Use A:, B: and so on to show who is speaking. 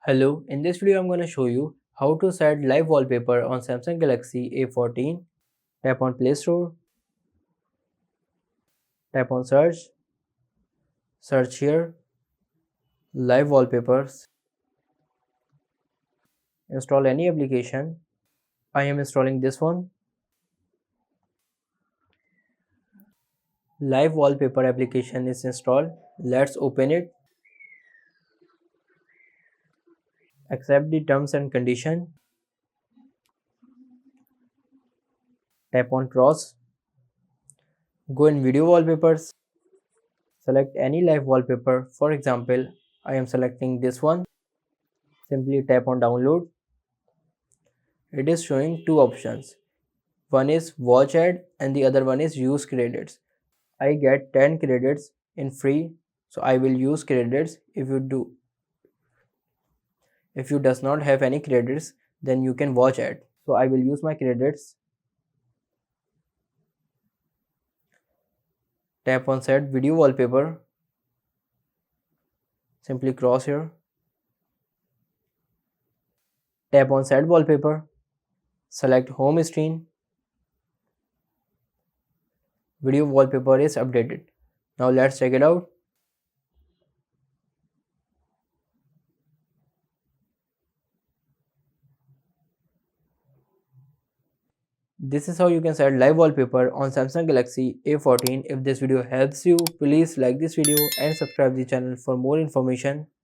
A: Hello, in this video I'm going to show you how to set live wallpaper on Samsung Galaxy A14. Tap on Play Store, tap on search here, live wallpapers, install any application. I am installing this one. Live wallpaper application is installed. Let's open it. Accept the terms and condition. Tap on cross. Go in video wallpapers. Select any live wallpaper. For example, I am selecting this one. Simply tap on download. It is showing two options. One is watch ad and the other one is use credits. I get 10 credits in free, so I will use credits. If you does not have any credits, then you can watch ad. So I will use my credits. Tap on set video wallpaper. Simply cross here. Tap on set wallpaper. Select home screen. Video wallpaper is updated. Now let's check it out. This is how you can set live wallpaper on Samsung Galaxy A14. If this video helps you, please like this video and subscribe the channel for more information.